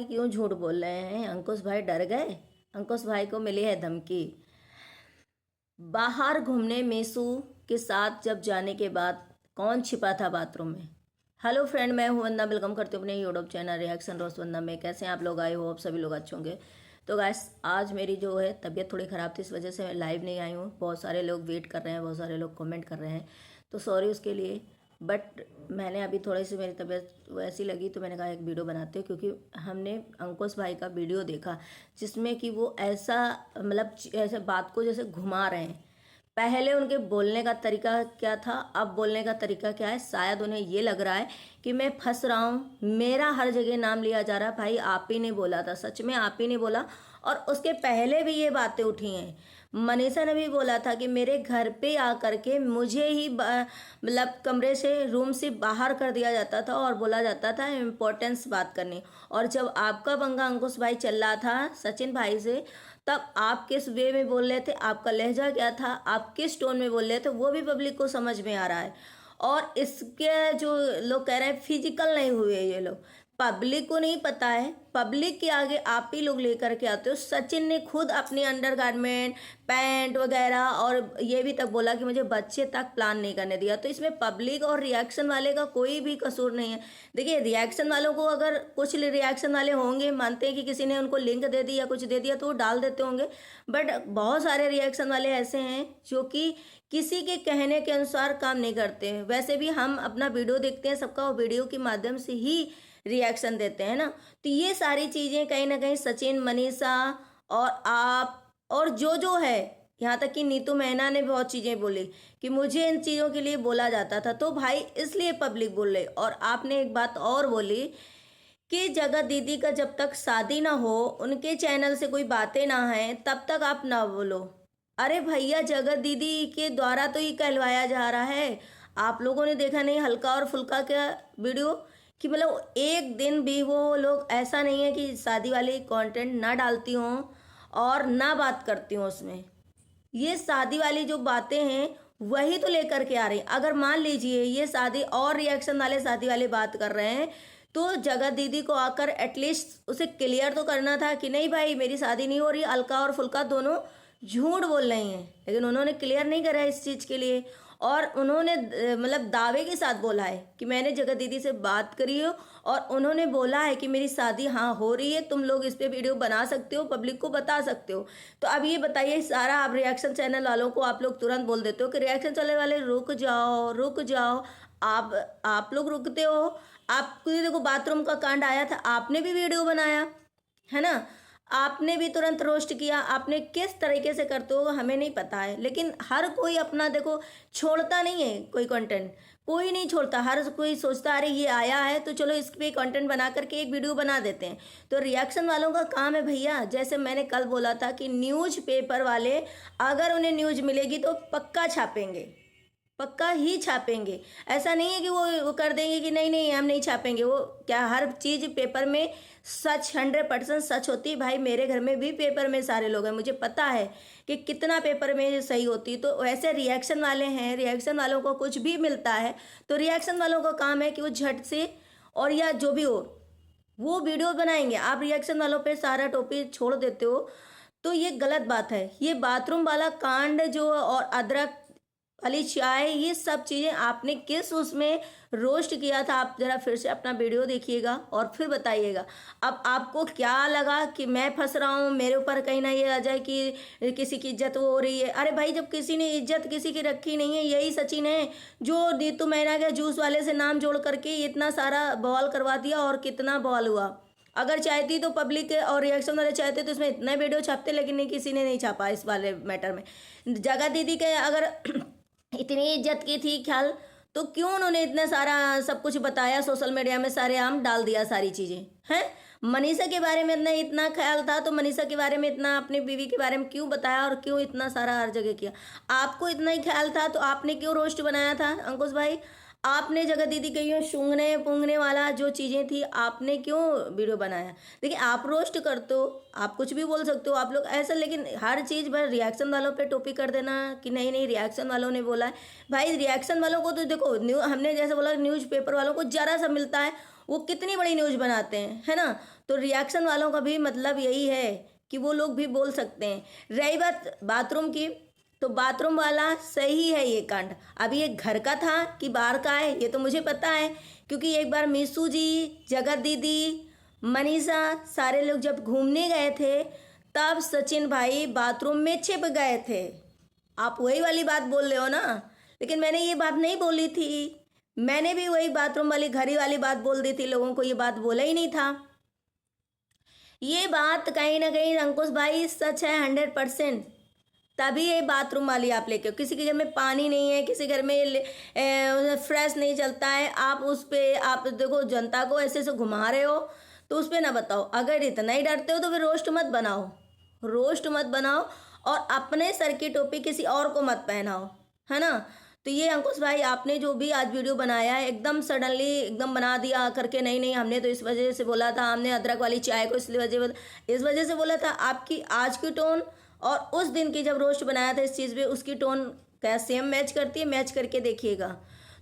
क्यों झूठ बोल रहे हैं? अंकुश भाई डर गए। अंकुश भाई को मिली है धमकी। बाहर घूमने मीशू के साथ जब जाने के बाद कौन छिपा था बाथरूम में? हेलो फ्रेंड, मैं हूं वंदना। वेलकम करती हूँ अपने यूट्यूब चैनल रिएक्शन रोज वंदना में। कैसे हैं आप लोग? आए हो आप सभी लोग अच्छे होंगे। तो गाइस, आज मेरी जो है तबीयत थोड़ी ख़राब थी, इस वजह से मैं लाइव नहीं आई हूँ। बहुत सारे लोग वेट कर रहे हैं, बहुत सारे लोग कमेंट कर रहे हैं, तो सॉरी उसके लिए। बट मैंने अभी थोड़ी सी मेरी तबीयत वैसी लगी तो मैंने कहा एक वीडियो बनाते हैं, क्योंकि हमने अंकुश भाई का वीडियो देखा जिसमें कि वो ऐसा मतलब ऐसे बात को जैसे घुमा रहे हैं। पहले उनके बोलने का तरीका क्या था, अब बोलने का तरीका क्या है? शायद उन्हें ये लग रहा है कि मैं फंस रहा हूँ, मेरा हर जगह नाम लिया जा रहा है। भाई आप ही ने बोला था, सच में आप ही ने बोला। और उसके पहले भी ये बातें उठी हैं। मनीषा ने भी बोला था कि मेरे घर पे आकर के मुझे ही मतलब कमरे से, रूम से बाहर कर दिया जाता था और बोला जाता था इम्पोर्टेंस बात करनी। और जब आपका पंगा अंकुश भाई चल रहा था सचिन भाई से, तब आप किस वे में बोल रहे थे, आपका लहजा क्या था, आप किस टोन में बोल रहे थे, वो भी पब्लिक को समझ में आ रहा है। और इसके जो लोग कह रहे हैं फिजिकल नहीं हुए ये लोग, पब्लिक को नहीं पता है। पब्लिक के आगे आप ही लोग लेकर के आते हो। सचिन ने खुद अपनी अंडरगारमेंट, पैंट वगैरह और ये भी तक बोला कि मुझे बच्चे तक प्लान नहीं करने दिया। तो इसमें पब्लिक और रिएक्शन वाले का कोई भी कसूर नहीं है। देखिए, रिएक्शन वालों को, अगर कुछ रिएक्शन वाले होंगे मानते हैं कि किसी ने उनको लिंक दे दी या कुछ दे दिया तो वो डाल देते होंगे। बट बहुत सारे रिएक्शन वाले ऐसे हैं जो कि किसी के कहने के अनुसार काम नहीं करते हैं। वैसे भी हम अपना वीडियो देखते हैं सबका, और वीडियो के माध्यम से ही रिएक्शन देते हैं ना। तो ये सारी चीज़ें कहीं ना कहीं सचिन, मनीषा और आप और जो है, यहाँ तक कि नीतू मैना ने बहुत चीज़ें बोली कि मुझे इन चीज़ों के लिए बोला जाता था, तो भाई इसलिए पब्लिक बोल रही। और आपने एक बात और बोली कि जगत दीदी का जब तक शादी ना हो, उनके चैनल से कोई बातें ना हैं, तब तक आप ना बोलो। अरे भैया, जगत दीदी के द्वारा तो ये कहलवाया जा रहा है। आप लोगों ने देखा नहीं हल्का और फुल्का का वीडियो, कि मतलब एक दिन भी वो लोग, ऐसा नहीं है कि शादी वाली कंटेंट ना डालती हों और ना बात करती हूँ उसमें। ये शादी वाली जो बातें हैं वही तो लेकर के आ रही। अगर मान लीजिए ये शादी और रिएक्शन वाले शादी वाले बात कर रहे हैं, तो जगत दीदी को आकर एटलीस्ट उसे क्लियर तो करना था कि नहीं भाई मेरी शादी नहीं हो रही। अलका और फुल्का दोनों झूठ बोल रही हैं, लेकिन उन्होंने क्लियर नहीं करा इस चीज़ के लिए। और उन्होंने मतलब दावे के साथ बोला है कि मैंने जगत दीदी से बात करी हो और उन्होंने बोला है कि मेरी शादी हाँ हो रही है, तुम लोग इस पे वीडियो बना सकते हो, पब्लिक को बता सकते हो। तो अब ये बताइए, सारा आप रिएक्शन चैनल वालों को आप लोग तुरंत बोल देते हो कि रिएक्शन चैनल वाले रुक जाओ रुक जाओ। आप लोग रुकते हो। आपको देखो बाथरूम का कांड आया था, आपने भी वीडियो बनाया है ना, आपने भी तुरंत रोस्ट किया। आपने किस तरीके से करते हो हमें नहीं पता है, लेकिन हर कोई अपना देखो छोड़ता नहीं है। कोई कंटेंट कोई नहीं छोड़ता, हर कोई सोचता अरे ये आया है तो चलो इस पे कंटेंट बना करके एक वीडियो बना देते हैं। तो रिएक्शन वालों का काम है भैया, जैसे मैंने कल बोला था कि न्यूज़ पेपर वाले अगर उन्हें न्यूज़ मिलेगी तो पक्का छापेंगे, पक्का ही छापेंगे। ऐसा नहीं है कि वो कर देंगे कि नहीं नहीं हम नहीं छापेंगे। वो क्या हर चीज़ पेपर में सच 100% सच होती है? भाई मेरे घर में भी पेपर में सारे लोग हैं, मुझे पता है कि कितना पेपर में सही होती। तो वैसे रिएक्शन वाले हैं, रिएक्शन वालों को कुछ भी मिलता है तो रिएक्शन वालों का काम है कि वो झट से और या जो भी हो वो वीडियो बनाएंगे। आप रिएक्शन वालों पे सारा टॉपिक छोड़ देते हो, तो ये गलत बात है। ये बाथरूम वाला कांड जो और अदरक वाली चाय, ये सब चीज़ें आपने किस उसमें रोस्ट किया था? आप ज़रा फिर से अपना वीडियो देखिएगा और फिर बताइएगा। अब आपको क्या लगा कि मैं फंस रहा हूँ, मेरे ऊपर कहीं ना ये आ जाए कि किसी की इज्जत वो हो रही है। अरे भाई, जब किसी ने इज्जत किसी की रखी नहीं है, यही सचिन है जो नीतू मैना के जूस वाले से नाम जोड़ करके इतना सारा बवाल करवा दिया। और कितना बवाल हुआ। अगर चाहती तो पब्लिक और रिएक्शन वाले चाहते तो इसमें इतना वीडियो छापते, लेकिन नहीं, किसी ने नहीं छापा इस वाले मैटर में। जगह दीदी के अगर इतनी इज्जत की थी ख्याल, तो क्यों उन्होंने इतना सारा सब कुछ बताया सोशल मीडिया में, सारे आम डाल दिया सारी चीज़ें हैं? मनीषा के बारे में इतना ख्याल था तो मनीषा के बारे में इतना, अपनी बीवी के बारे में क्यों बताया और क्यों इतना सारा हर जगह किया? आपको इतना ही ख्याल था तो आपने क्यों रोस्ट बनाया था अंकुश भाई? आपने जगह दीदी कही हो सूंघने पूंघने वाला जो चीज़ें थी, आपने क्यों वीडियो बनाया? देखिए, आप रोस्ट करते हो, आप कुछ भी बोल सकते हो आप लोग ऐसा, लेकिन हर चीज़ पर रिएक्शन वालों पे टोपी कर देना कि नहीं नहीं रिएक्शन वालों ने बोला है। भाई रिएक्शन वालों को तो देखो, हमने जैसे बोला न्यूज़पेपर वालों को ज़रा सा मिलता है, वो कितनी बड़ी न्यूज़ बनाते हैं, है ना। तो रिएक्शन वालों का भी मतलब यही है कि वो लोग भी बोल सकते हैं। रही बात बाथरूम की, तो बाथरूम वाला सही है ये कांड। अब ये घर का था कि बाहर का है ये तो मुझे पता है, क्योंकि एक बार मीसू जी, जगत दीदी, मनीषा, सारे लोग जब घूमने गए थे तब सचिन भाई बाथरूम में छिप गए थे। आप वही वाली बात बोल रहे हो ना, लेकिन मैंने ये बात नहीं बोली थी। मैंने भी वही बाथरूम वाली घड़ी वाली बात बोल दी थी, लोगों को ये बात बोला ही नहीं था। ये बात कहीं ना कहीं अंकुश भाई सच है 100%। तभी ये बाथरूम वाली आप लेके, किसी के घर में पानी नहीं है, किसी घर में फ्रेश नहीं चलता है, आप उस पे आप देखो जनता को ऐसे से घुमा रहे हो, तो उस पर ना बताओ। अगर इतना ही डरते हो तो फिर रोस्ट मत बनाओ, रोस्ट मत बनाओ, और अपने सर की टोपी किसी और को मत पहनाओ, है ना। तो ये अंकुश भाई आपने जो भी आज वीडियो बनाया है एकदम सडनली एकदम बना दिया करके, नहीं नहीं हमने तो इस वजह से बोला था, हमने अदरक वाली चाय को इस वजह से बोला था। आपकी आज की टोन और उस दिन की जब रोस्ट बनाया था इस चीज़ पे, उसकी टोन क्या सेम मैच करती है? मैच करके देखिएगा।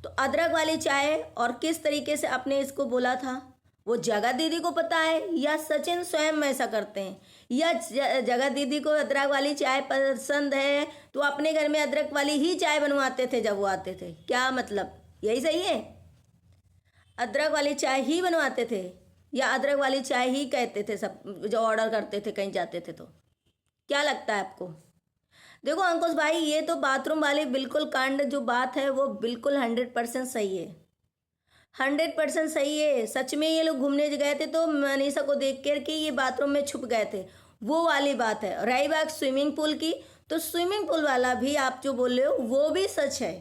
तो अदरक वाली चाय और किस तरीके से आपने इसको बोला था वो जगत दीदी को पता है, या सचिन स्वयं ऐसा करते हैं, या जगत दीदी को अदरक वाली चाय पसंद है तो अपने घर में अदरक वाली ही चाय बनवाते थे जब वो आते थे। क्या मतलब, यही सही है? अदरक वाली चाय ही बनवाते थे या अदरक वाली चाय ही कहते थे सब जो ऑर्डर करते थे कहीं जाते थे? तो क्या लगता है आपको? देखो अंकुश भाई, ये तो बाथरूम वाली बिल्कुल कांड जो बात है वो बिल्कुल 100% सही है, 100% सही है। सच में ये लोग घूमने गए थे तो मनीषा को देख कर के ये बाथरूम में छुप गए थे, वो वाली बात है। रही बात स्विमिंग पूल की, तो स्विमिंग पूल वाला भी आप जो बोल रहे हो वो भी सच है,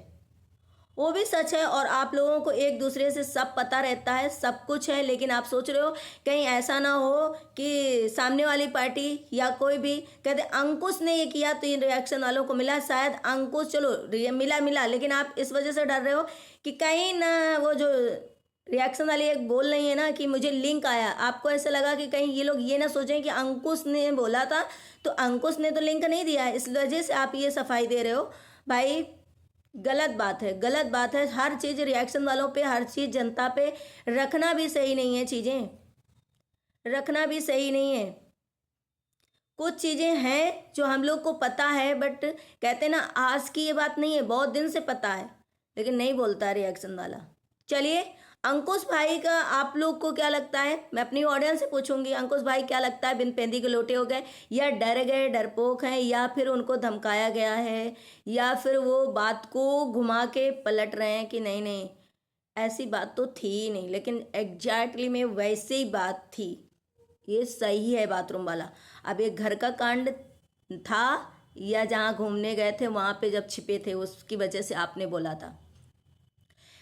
वो भी सच है। और आप लोगों को एक दूसरे से सब पता रहता है, सब कुछ है, लेकिन आप सोच रहे हो कहीं ऐसा ना हो कि सामने वाली पार्टी या कोई भी कहते अंकुश ने ये किया तो ये रिएक्शन वालों को मिला। शायद अंकुश चलो मिला, लेकिन आप इस वजह से डर रहे हो कि कहीं ना वो जो रिएक्शन वाली एक बोल रही है ना कि मुझे लिंक आया, आपको ऐसा लगा कि कहीं ये लोग ये ना सोचें कि अंकुश ने बोला था, तो अंकुश ने तो लिंक नहीं दिया है, इस वजह से आप ये सफाई दे रहे हो। भाई गलत बात है, गलत बात है। हर चीज़ रिएक्शन वालों पे, हर चीज़ जनता पे रखना भी सही नहीं है, चीज़ें रखना भी सही नहीं है। कुछ चीज़ें हैं जो हम लोग को पता है, बट कहते ना आज की ये बात नहीं है, बहुत दिन से पता है, लेकिन नहीं बोलता रिएक्शन वाला। चलिए अंकुश भाई का आप लोग को क्या लगता है, मैं अपनी ऑडियंस से पूछूंगी, अंकुश भाई क्या लगता है? बिन पेंदी के लोटे हो गए, या डर गए, डरपोक हैं, या फिर उनको धमकाया गया है, या फिर वो बात को घुमा के पलट रहे हैं कि नहीं नहीं ऐसी बात तो थी ही नहीं, लेकिन एग्जैक्टली में वैसे ही बात थी। ये सही है बाथरूम वाला। अब ये घर का कांड था या जहाँ घूमने गए थे वहाँ पे जब छिपे थे उसकी वजह से आपने बोला था?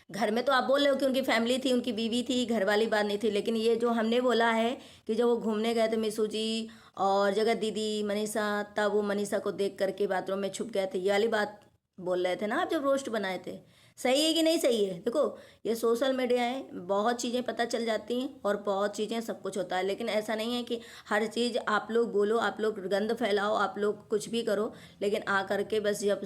घर में तो आप बोल रहे हो कि उनकी फैमिली थी, उनकी बीवी थी, घर वाली बात नहीं थी, लेकिन ये जो हमने बोला है कि जब वो घूमने गए थे मीसू जी और जगत दीदी, मनीषा, तब वो मनीषा को देख करके बाथरूम में छुप गए थे, ये वाली बात बोल रहे थे ना आप जब रोस्ट बनाए थे। सही है कि नहीं सही है? देखो ये सोशल मीडिया है, बहुत चीज़ें पता चल जाती हैं और बहुत चीज़ें सब कुछ होता है, लेकिन ऐसा नहीं है कि हर चीज़ आप लोग बोलो, आप लोग गंद फैलाओ, आप लोग कुछ भी करो, लेकिन आ करके बस जब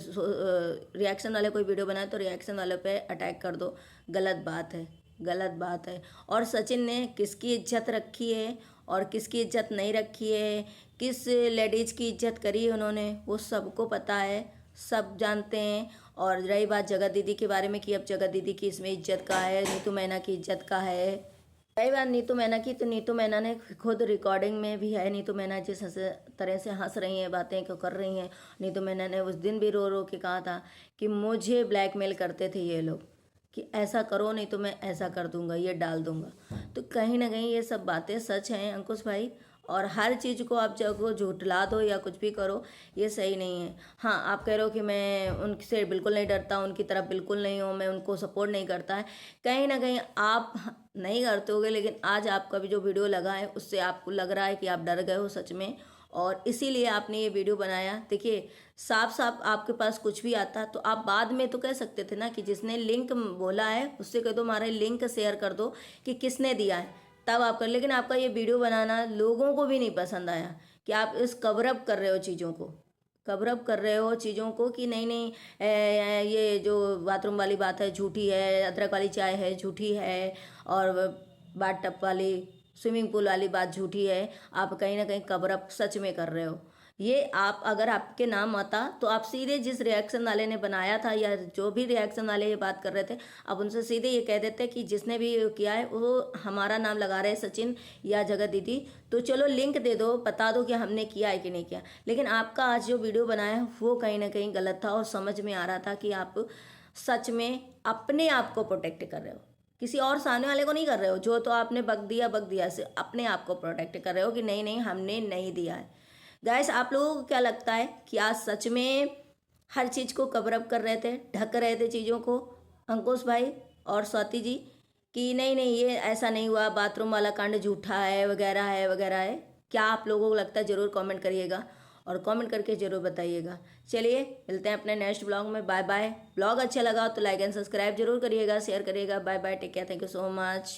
रिएक्शन वाले कोई वीडियो बनाए तो रिएक्शन वाले पे अटैक कर दो। गलत बात है, गलत बात है। और सचिन ने किसकी इज्जत रखी है और किसकी इज्जत नहीं रखी है, किस लेडीज़ की इज्जत करी है उन्होंने, वो सबको पता है, सब जानते हैं। और रही बात जगत दीदी के बारे में कि अब जगत दीदी की इसमें इज्जत का है, नीतू मैना की इज्जत का है। रही बात नीतू मैना की, तो नीतू मैना ने खुद रिकॉर्डिंग में भी है, नीतू मैना जिस तरह से हंस रही हैं, बातें क्यों कर रही हैं, नीतू मैना ने उस दिन भी रो रो के कहा था कि मुझे ब्लैकमेल करते थे ये लोग कि ऐसा करो नहीं तो मैं ऐसा कर दूंगा, ये डाल दूंगा। तो कहीं ना कहीं ये सब बातें सच हैं अंकुश भाई, और हर चीज़ को आप जब झुठला दो या कुछ भी करो ये सही नहीं है। हाँ आप कह रहे हो कि मैं उनसे बिल्कुल नहीं डरता, उनकी तरफ बिल्कुल नहीं हूँ, मैं उनको सपोर्ट नहीं करता है, कहीं ना कहीं आप नहीं करते होगे, लेकिन आज आपका भी जो वीडियो लगा है उससे आपको लग रहा है कि आप डर गए हो सच में, और इसीलिए आपने ये वीडियो बनाया। देखिए साफ साफ आपके पास कुछ भी आता तो आप बाद में तो कह सकते थे ना कि जिसने लिंक बोला है उससे कह दो हमारा लिंक शेयर कर दो कि किसने दिया है, तब आप कर। लेकिन आपका ये वीडियो बनाना लोगों को भी नहीं पसंद आया कि आप इस कवरअप कर रहे हो चीज़ों को, कवरअप कर रहे हो चीज़ों को कि नहीं नहीं ये जो बाथरूम वाली बात है झूठी है, अदरक वाली चाय है झूठी है, और बाथ टब वाली स्विमिंग पूल वाली बात झूठी है, आप कहीं ना कहीं कवर अप सच में कर रहे हो। ये आप अगर आपके नाम आता तो आप सीधे जिस रिएक्शन वाले ने बनाया था या जो भी रिएक्शन वाले ये बात कर रहे थे, आप उनसे सीधे ये कह देते कि जिसने भी किया है वो हमारा नाम लगा रहे हैं सचिन या जगत दीदी, तो चलो लिंक दे दो, बता दो कि हमने किया है कि नहीं किया। लेकिन आपका आज जो वीडियो बनाया है वो कहीं ना कहीं गलत था और समझ में आ रहा था कि आप सच में अपने आप को प्रोटेक्ट कर रहे हो, किसी और सामने वाले को नहीं कर रहे हो। जो तो आपने बक दिया से अपने आप को प्रोटेक्ट कर रहे हो कि नहीं नहीं हमने नहीं दिया है। गाइस, आप लोगों को क्या लगता है कि आज सच में हर चीज़ को कवर अप कर रहे थे, ढक रहे थे चीज़ों को अंकुश भाई और स्वाति जी, कि नहीं नहीं ये ऐसा नहीं हुआ, बाथरूम वाला कांड झूठा है वगैरह है वगैरह है? क्या आप लोगों को लगता है? ज़रूर कमेंट करिएगा और कमेंट करके ज़रूर बताइएगा। चलिए मिलते हैं अपने नेक्स्ट ब्लॉग में। Bye bye. ब्लॉग अच्छा लगा तो लाइक एंड सब्सक्राइब जरूर करिएगा, शेयर करिएगा। Bye bye, take care, thank you so much.